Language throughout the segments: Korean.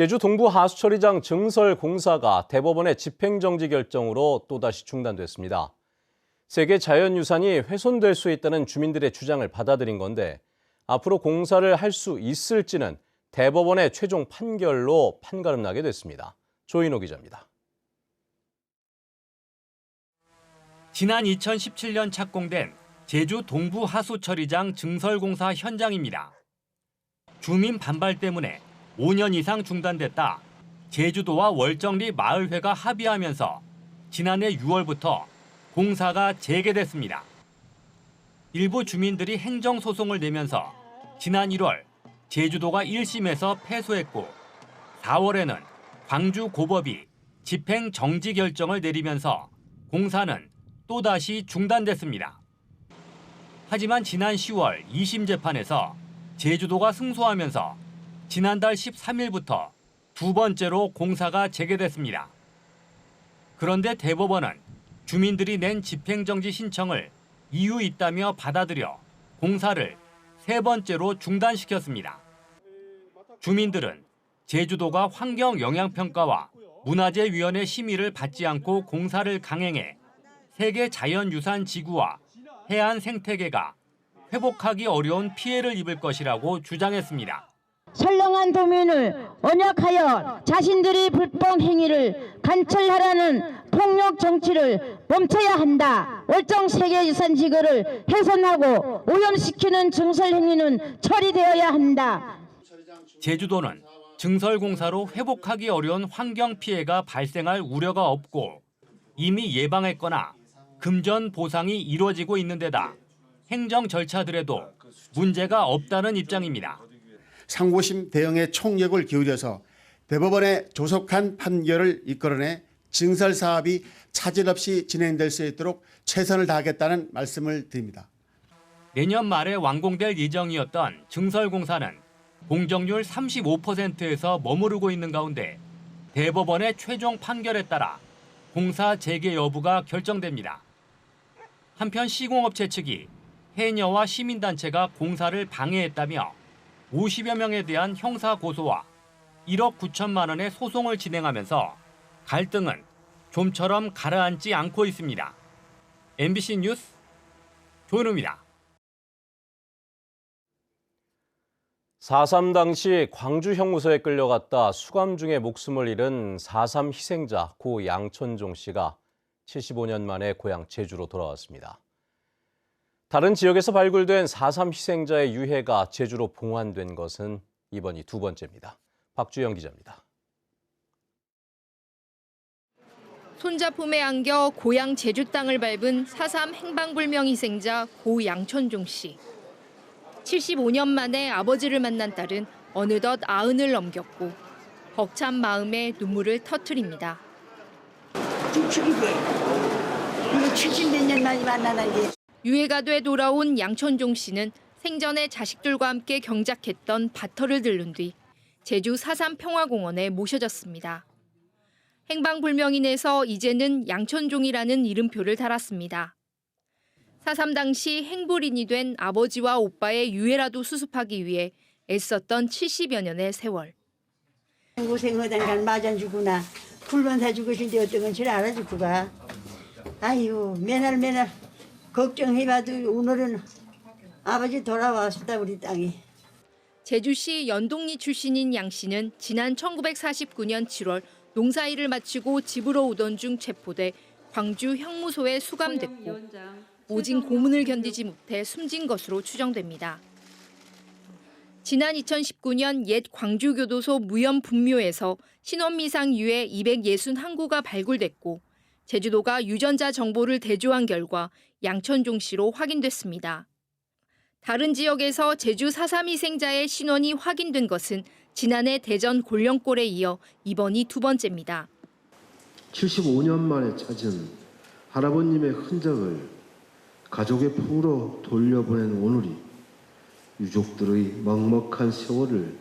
제주 동부 하수처리장 증설 공사가 대법원의 집행정지 결정으로 또다시 중단됐습니다. 세계 자연유산이 훼손될 수 있다는 주민들의 주장을 받아들인 건데 앞으로 공사를 할 수 있을지는 대법원의 최종 판결로 판가름나게 됐습니다. 조인호 기자입니다. 지난 2017년 착공된 제주 동부 하수처리장 증설공사 현장입니다. 주민 반발 때문에 5년 이상 중단됐다 제주도와 월정리 마을회가 합의하면서 지난해 6월부터 공사가 재개됐습니다. 일부 주민들이 행정소송을 내면서 지난 1월 제주도가 1심에서 패소했고 4월에는 광주고법이 집행정지 결정을 내리면서 공사는 또다시 중단됐습니다. 하지만 지난 10월 2심 재판에서 제주도가 승소하면서 지난달 13일부터 두 번째로 공사가 재개됐습니다. 그런데 대법원은 주민들이 낸 집행정지 신청을 이유 있다며 받아들여 공사를 세 번째로 중단시켰습니다. 주민들은 제주도가 환경영향평가와 문화재위원회 심의를 받지 않고 공사를 강행해 세계 자연유산 지구와 해안 생태계가 회복하기 어려운 피해를 입을 것이라고 주장했습니다. 선량한 도민을 언약하여 자신들이 불법 행위를 관철하라는 폭력 정치를 멈춰야 한다. 월정 세계유산 지구를 훼손하고 오염시키는 증설 행위는 처리되어야 한다. 제주도는 증설공사로 회복하기 어려운 환경 피해가 발생할 우려가 없고 이미 예방했거나 금전 보상이 이루어지고 있는 데다 행정 절차들에도 문제가 없다는 입장입니다. 상고심 대응에 총력을 기울여서 대법원의 조속한 판결을 이끌어내 증설 사업이 차질 없이 진행될 수 있도록 최선을 다하겠다는 말씀을 드립니다. 내년 말에 완공될 예정이었던 증설공사는 공정률 35%에서 머무르고 있는 가운데 대법원의 최종 판결에 따라 공사 재개 여부가 결정됩니다. 한편 시공업체 측이 해녀와 시민단체가 공사를 방해했다며 50여 명에 대한 형사 고소와 1억 9천만 원의 소송을 진행하면서 갈등은 좀처럼 가라앉지 않고 있습니다. MBC 뉴스 조은우입니다. 4.3 당시 광주 형무소에 끌려갔다 수감 중에 목숨을 잃은 4.3 희생자 고 양천종 씨가 75년 만에 고향 제주로 돌아왔습니다. 다른 지역에서 발굴된 4.3 희생자의 유해가 제주로 봉환된 것은 이번이 두 번째입니다. 박주영 기자입니다. 손자 품에 안겨 고향 제주 땅을 밟은 4.3 행방불명 희생자 고 양천종 씨. 75년 만에 아버지를 만난 딸은 어느덧 90을 넘겼고 벅찬 마음에 눈물을 터뜨립니다. 죽이게. 이거 70몇 년 만에 만나는 게. 유해가 돼 돌아온 양천종 씨는 생전에 자식들과 함께 경작했던 밭터를 들른 뒤 제주 4.3 평화공원에 모셔졌습니다. 행방불명인에서 이제는 양천종이라는 이름표를 달았습니다. 4.3 당시 행불인이 된 아버지와 오빠의 유해라도 수습하기 위해 애썼던 70여 년의 세월. 고생하던 간 맞아주구나. 불만 사주고 싶은데 어떤 건 줄 알아주고가. 아유 맨날 걱정해봐도 오늘은 아버지 돌아왔다 우리 땅에. 제주시 연동리 출신인 양 씨는 지난 1949년 7월 농사일을 마치고 집으로 오던 중 체포돼 광주 형무소에 수감됐고 오진 고문을 견디지 못해 숨진 것으로 추정됩니다. 지난 2019년 옛 광주교도소 무연분묘에서 신원미상 유해 261구가 발굴됐고 제주도가 유전자 정보를 대조한 결과 양천종 씨로 확인됐습니다. 다른 지역에서 제주 4.3 희생자의 신원이 확인된 것은 지난해 대전 골령골에 이어 이번이 두 번째입니다. 75년 만에 찾은 할아버님의 흔적을 가족의 품으로 돌려보낸 오늘이 유족들의 먹먹한 세월을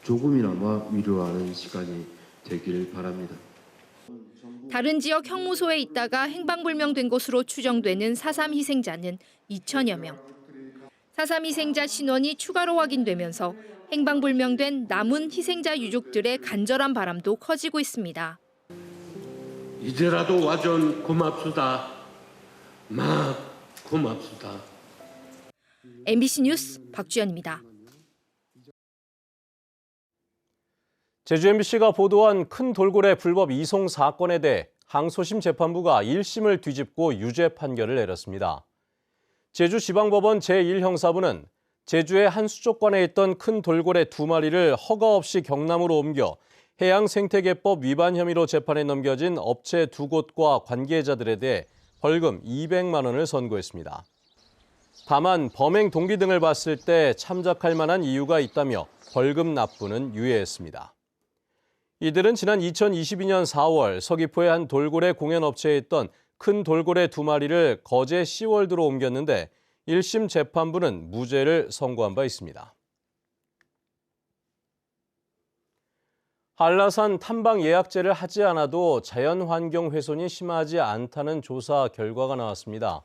조금이나마 위로하는 시간이 되길 바랍니다. 다른 지역 형무소에 있다가 행방불명된 것으로 추정되는 4.3 희생자는 2천여 명. 4.3 희생자 신원이 추가로 확인되면서 행방불명된 남은 희생자 유족들의 간절한 바람도 커지고 있습니다. 이제라도 와준 고맙수다. 막 고맙수다. MBC 뉴스 박주연입니다. 제주 MBC가 보도한 큰 돌고래 불법 이송 사건에 대해 항소심 재판부가 1심을 뒤집고 유죄 판결을 내렸습니다. 제주지방법원 제1형사부는 제주의 한 수족관에 있던 큰 돌고래 2마리를 허가 없이 경남으로 옮겨 해양생태계법 위반 혐의로 재판에 넘겨진 업체 2곳과 관계자들에 대해 벌금 200만 원을 선고했습니다. 다만 범행 동기 등을 봤을 때 참작할 만한 이유가 있다며 벌금 납부는 유예했습니다. 이들은 지난 2022년 4월 서귀포의 한 돌고래 공연업체에 있던 큰 돌고래 2마리를 거제 시월드로 옮겼는데 1심 재판부는 무죄를 선고한 바 있습니다. 한라산 탐방 예약제를 하지 않아도 자연환경 훼손이 심하지 않다는 조사 결과가 나왔습니다.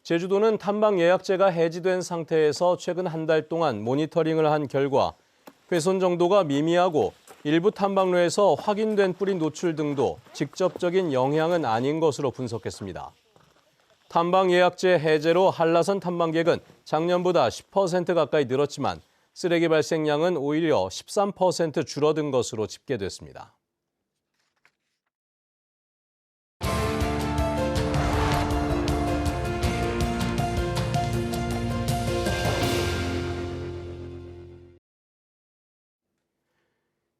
제주도는 탐방 예약제가 해지된 상태에서 최근 한 달 동안 모니터링을 한 결과 훼손 정도가 미미하고 일부 탐방로에서 확인된 뿌리 노출 등도 직접적인 영향은 아닌 것으로 분석했습니다. 탐방 예약제 해제로 한라산 탐방객은 작년보다 10% 가까이 늘었지만 쓰레기 발생량은 오히려 13% 줄어든 것으로 집계됐습니다.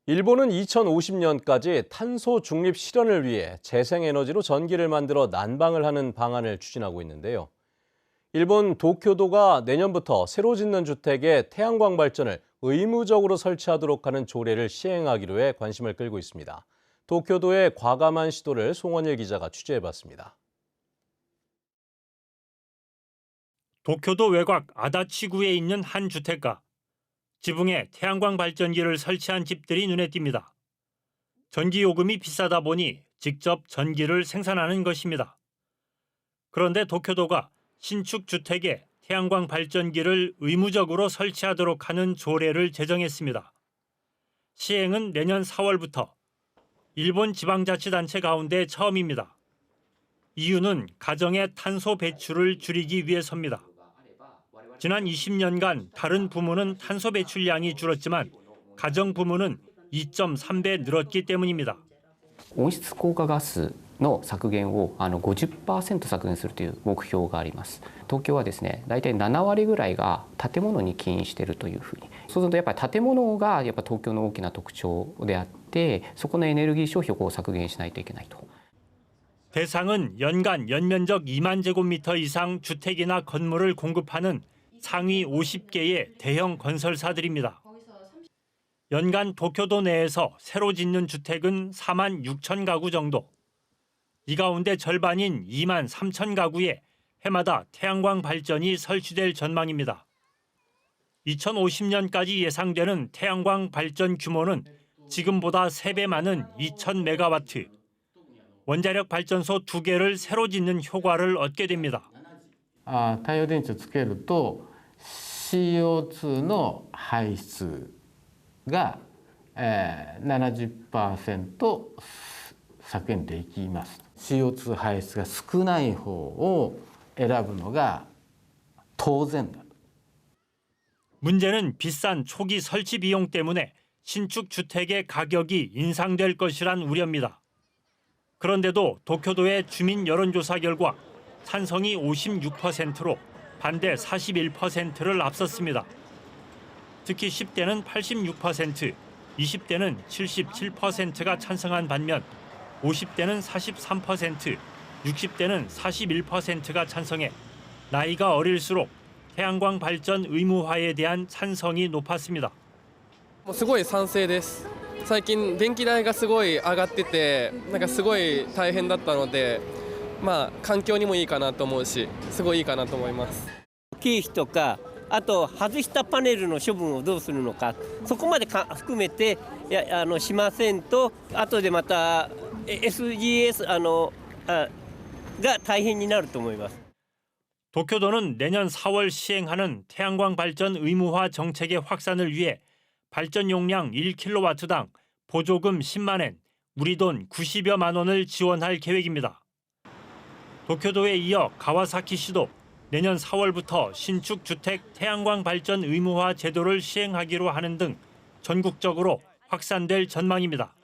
일본은 2050년까지 탄소 중립 실현을 위해 재생에너지로 전기를 만들어 난방을 하는 방안을 추진하고 있는데요. 일본 도쿄도가 내년부터 새로 짓는 주택에 태양광 발전을 의무적으로 설치하도록 하는 조례를 시행하기로 해 관심을 끌고 있습니다. 도쿄도의 과감한 시도를 송원일 기자가 취재해봤습니다. 도쿄도 외곽 아다치구에 있는 한 주택가. 지붕에 태양광 발전기를 설치한 집들이 눈에 띕니다. 전기 요금이 비싸다 보니 직접 전기를 생산하는 것입니다. 그런데 도쿄도가 신축 주택에 태양광 발전기를 의무적으로 설치하도록 하는 조례를 제정했습니다. 시행은 내년 4월부터 일본 지방자치단체 가운데 처음입니다. 이유는 가정의 탄소 배출을 줄이기 위해서입니다. 지난 20년간 다른 부문은 탄소 배출량이 줄었지만 가정 부문은 2.3배 늘었기 때문입니다. 温室効果ガスの削減を50% 削減するという目標があります。東京はですね、大体7割ぐらいが建物に起因しているというふうに。そうするとやっぱり建物がやっぱ東京の大きな特徴であって、そこのエネルギー消費を削減しないといけないと。 대상은 연간 연면적 2만 제곱미터 이상 주택이나 건물을 공급하는 상위 50개의 대형 건설사들입니다. 연간 도쿄도 내에서 새로 짓는 주택은 4만 6천 가구 정도. 이 가운데 절반인 2만 3천 가구에 해마다 태양광 발전이 설치될 전망입니다. 2050년까지 예상되는 태양광 발전 규모는 지금보다 3배 많은 2,000메가와트. 원자력 발전소 2개를 새로 짓는 효과를 얻게 됩니다. 太陽電池をつけると CO2 の排出が 70% 削減できます。CO2 排出が少ない方を選ぶのが当然だ。 문제는 비싼 초기 설치 비용 때문에 신축 주택의 가격이 인상될 것이란 우려입니다. 그런데도 도쿄도의 주민 여론조사 결과 찬성이 56%로 반대 41%를 앞섰습니다. 특히 10대는 86%, 20대는 77%가 찬성한 반면 50대는 43%, 60대는 41%가 찬성해 나이가 어릴수록 태양광 발전 의무화에 대한 찬성이 높았습니다. すごい賛成です。最近電気代がすごい上がってて、なんかすごい大変だったので、まあ環境にもいいかなと思うし、すごいいいかなと思います。経費とか、あと外したパネルの処分をどうするのか、そこまで含めてしませんと、後でまた SGS が大変になると思います。 도쿄도는 내년 4월 시행하는 태양광 발전 의무화 정책의 확산을 위해 발전 용량 1kW당 보조금 10만 엔, 우리 돈 90여만 원을 지원할 계획입니다. 도쿄도에 이어 가와사키시도 내년 4월부터 신축 주택 태양광 발전 의무화 제도를 시행하기로 하는 등 전국적으로 확산될 전망입니다.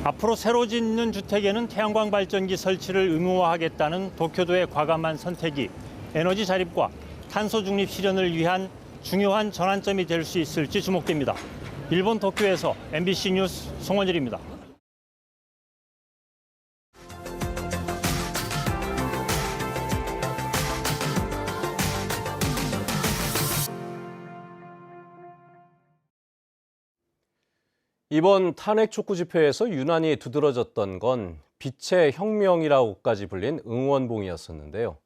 앞으로 새로 짓는 주택에는 태양광 발전기 설치를 의무화하겠다는 도쿄도의 과감한 선택이 에너지 자립과 탄소 중립 실현을 위한 중요한 전환점이 될 수 있을지 주목됩니다. 일본 도쿄에서 MBC 뉴스 송원일입니다. 이번 탄핵 촉구 집회에서 유난히 두드러졌던 건 빛의 혁명이라고까지 불린 응원봉이었었는데요.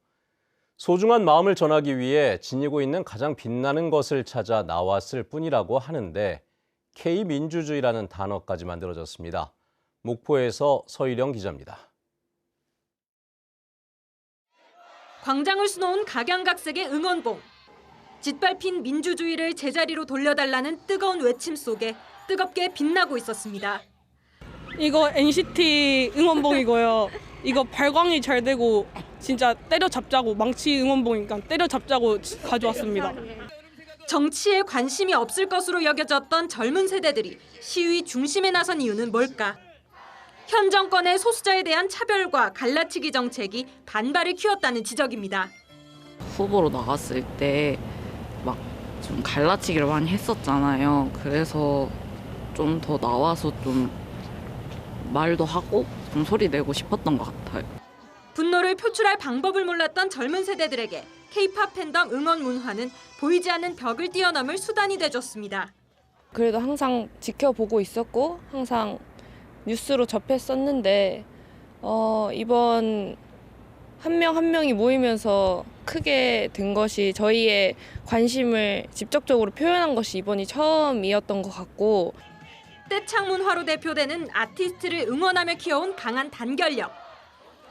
소중한 마음을 전하기 위해 지니고 있는 가장 빛나는 것을 찾아 나왔을 뿐이라고 하는데 K민주주의라는 단어까지 만들어졌습니다. 목포에서 서일영 기자입니다. 광장을 수놓은 각양각색의 응원봉. 짓밟힌 민주주의를 제자리로 돌려달라는 뜨거운 외침 속에 뜨겁게 빛나고 있었습니다. 이거 NCT 응원봉이고요. 이거 발광이 잘 되고 진짜 때려잡자고 망치 응원봉이니까 때려잡자고 가져왔습니다. 정치에 관심이 없을 것으로 여겨졌던 젊은 세대들이 시위 중심에 나선 이유는 뭘까? 현 정권의 소수자에 대한 차별과 갈라치기 정책이 반발을 키웠다는 지적입니다. 후보로 나갔을 때 막 좀 갈라치기를 많이 했었잖아요. 그래서 좀 더 나와서 좀 말도 하고 좀 소리 내고 싶었던 것 같아요. 분노를 표출할 방법을 몰랐던 젊은 세대들에게 K-팝 팬덤 응원 문화는 보이지 않는 벽을 뛰어넘을 수단이 돼줬습니다. 그래도 항상 지켜보고 있었고 항상 뉴스로 접했었는데 이번 한 명 한 명이 모이면서 크게 된 것이 저희의 관심을 직접적으로 표현한 것이 이번이 처음이었던 것 같고 떼창문화로 대표되는 아티스트를 응원하며 키워온 강한 단결력.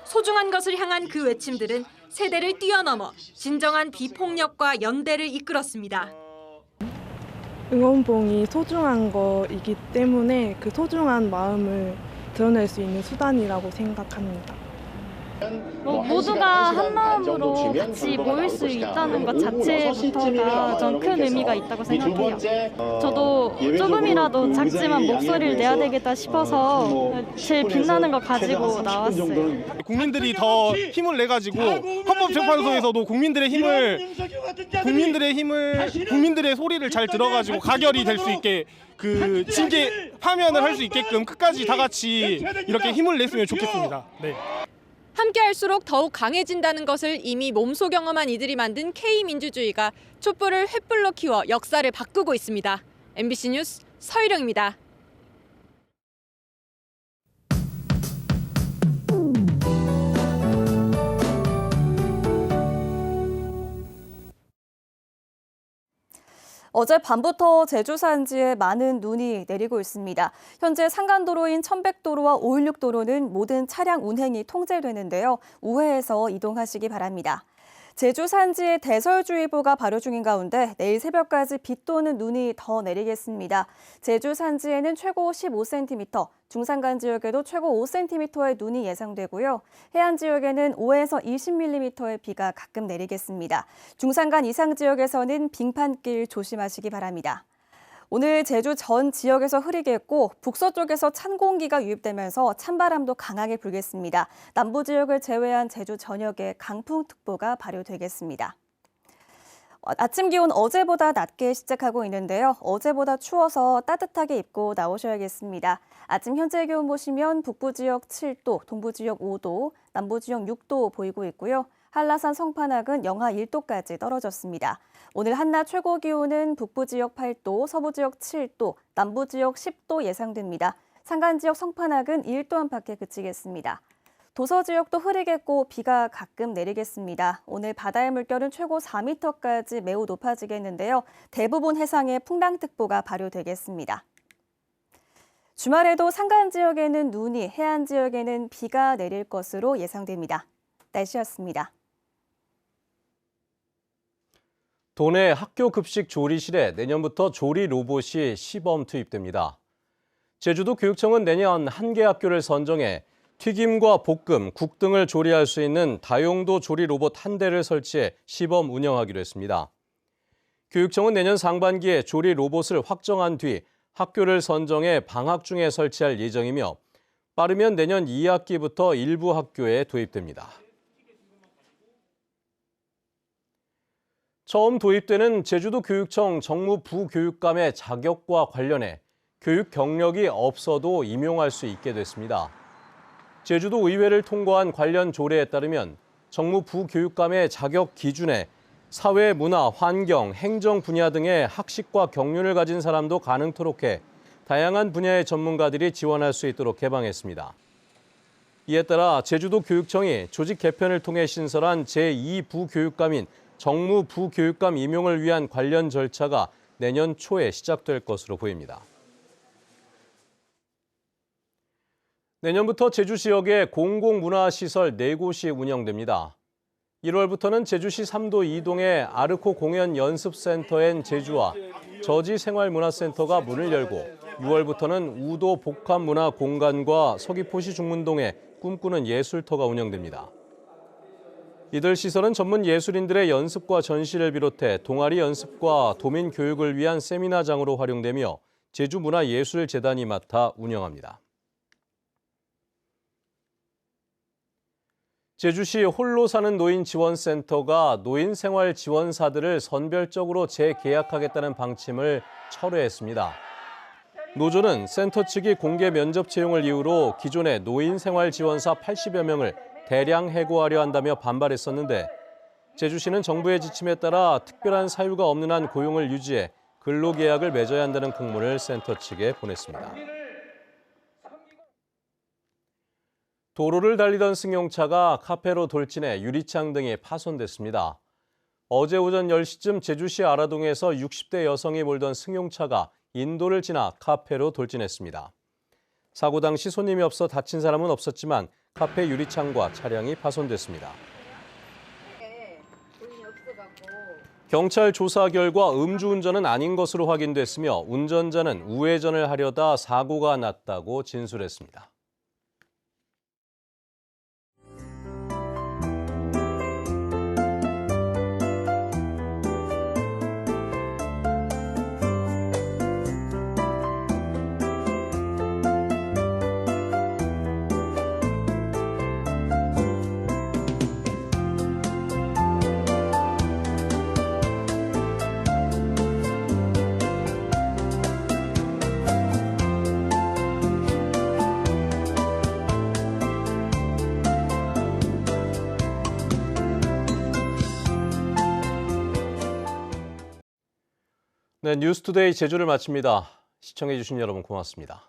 소중한 것을 향한 그 외침들은 세대를 뛰어넘어 진정한 비폭력과 연대를 이끌었습니다. 응원봉이 소중한 거이기 때문에 그 소중한 마음을 드러낼 수 있는 수단이라고 생각합니다. 모두가 한 마음으로 같이 모일 수 있다는 것 자체부터가 전 큰 의미가 있다고 생각해요. 저도 조금이라도 작지만 목소리를 내야 되겠다 싶어서 제일 빛나는 거 가지고 나왔어요. 국민들이 더 힘을 내가지고 헌법재판소에서도 국민들의 소리를 잘 들어가지고 가결이 될 수 있게 그 징계 파면을 할 수 있게끔 끝까지 다 같이 이렇게 힘을 냈으면 좋겠습니다. 네. 함께할수록 더욱 강해진다는 것을 이미 몸소 경험한 이들이 만든 K민주주의가 촛불을 횃불로 키워 역사를 바꾸고 있습니다. MBC 뉴스 서일영입니다. 어젯밤부터 제주 산지에 많은 눈이 내리고 있습니다. 현재 상간도로인 천백도로와 516도로는 모든 차량 운행이 통제되는데요. 우회해서 이동하시기 바랍니다. 제주 산지에 대설주의보가 발효 중인 가운데 내일 새벽까지 비 또는 눈이 더 내리겠습니다. 제주 산지에는 최고 15cm, 중산간 지역에도 최고 5cm의 눈이 예상되고요. 해안 지역에는 5에서 20mm의 비가 가끔 내리겠습니다. 중산간 이상 지역에서는 빙판길 조심하시기 바랍니다. 오늘 제주 전 지역에서 흐리겠고 북서쪽에서 찬 공기가 유입되면서 찬바람도 강하게 불겠습니다. 남부 지역을 제외한 제주 전역에 강풍특보가 발효되겠습니다. 아침 기온 어제보다 낮게 시작하고 있는데요. 어제보다 추워서 따뜻하게 입고 나오셔야겠습니다. 아침 현재 기온 보시면 북부 지역 7도, 동부 지역 5도, 남부 지역 6도 보이고 있고요. 한라산 성판악은 영하 1도까지 떨어졌습니다. 오늘 한낮 최고 기온은 북부 지역 8도, 서부 지역 7도, 남부 지역 10도 예상됩니다. 산간 지역 성판악은 1도 안팎에 그치겠습니다. 도서 지역도 흐리겠고 비가 가끔 내리겠습니다. 오늘 바다의 물결은 최고 4m까지 매우 높아지겠는데요. 대부분 해상에 풍랑특보가 발효되겠습니다. 주말에도 산간 지역에는 눈이, 해안 지역에는 비가 내릴 것으로 예상됩니다. 날씨였습니다. 도내 학교 급식 조리실에 내년부터 조리 로봇이 시범 투입됩니다. 제주도 교육청은 내년 한 개 학교를 선정해 튀김과 볶음, 국 등을 조리할 수 있는 다용도 조리 로봇 한 대를 설치해 시범 운영하기로 했습니다. 교육청은 내년 상반기에 조리 로봇을 확정한 뒤 학교를 선정해 방학 중에 설치할 예정이며 빠르면 내년 2학기부터 일부 학교에 도입됩니다. 처음 도입되는 제주도 교육청 정무 부교육감의 자격과 관련해 교육 경력이 없어도 임용할 수 있게 됐습니다. 제주도 의회를 통과한 관련 조례에 따르면 정무 부교육감의 자격 기준에 사회, 문화, 환경, 행정 분야 등의 학식과 경륜을 가진 사람도 가능토록 해 다양한 분야의 전문가들이 지원할 수 있도록 개방했습니다. 이에 따라 제주도 교육청이 조직 개편을 통해 신설한 제2부교육감인 정무 부교육감 임용을 위한 관련 절차가 내년 초에 시작될 것으로 보입니다. 내년부터 제주 지역에 공공문화시설 4곳이 운영됩니다. 1월부터는 제주시 3도 2동의 아르코 공연 연습센터 앤 제주와 저지 생활문화센터가 문을 열고 6월부터는 우도 복합문화공간과 서귀포시 중문동에 꿈꾸는 예술터가 운영됩니다. 이들 시설은 전문 예술인들의 연습과 전시를 비롯해 동아리 연습과 도민 교육을 위한 세미나장으로 활용되며 제주문화예술재단이 맡아 운영합니다. 제주시 홀로 사는 노인 지원센터가 노인 생활 지원사들을 선별적으로 재계약하겠다는 방침을 철회했습니다. 노조는 센터 측이 공개 면접 채용을 이유로 기존의 노인 생활 지원사 80여 명을 대량 해고하려 한다며 반발했었는데 제주시는 정부의 지침에 따라 특별한 사유가 없는 한 고용을 유지해 근로계약을 맺어야 한다는 공문을 센터 측에 보냈습니다. 도로를 달리던 승용차가 카페로 돌진해 유리창 등이 파손됐습니다. 어제 오전 10시쯤 제주시 아라동에서 60대 여성이 몰던 승용차가 인도를 지나 카페로 돌진했습니다. 사고 당시 손님이 없어 다친 사람은 없었지만 카페 유리창과 차량이 파손됐습니다. 경찰 조사 결과 음주운전은 아닌 것으로 확인됐으며 운전자는 우회전을 하려다 사고가 났다고 진술했습니다. 네, 뉴스투데이 제주를 마칩니다. 시청해주신 여러분 고맙습니다.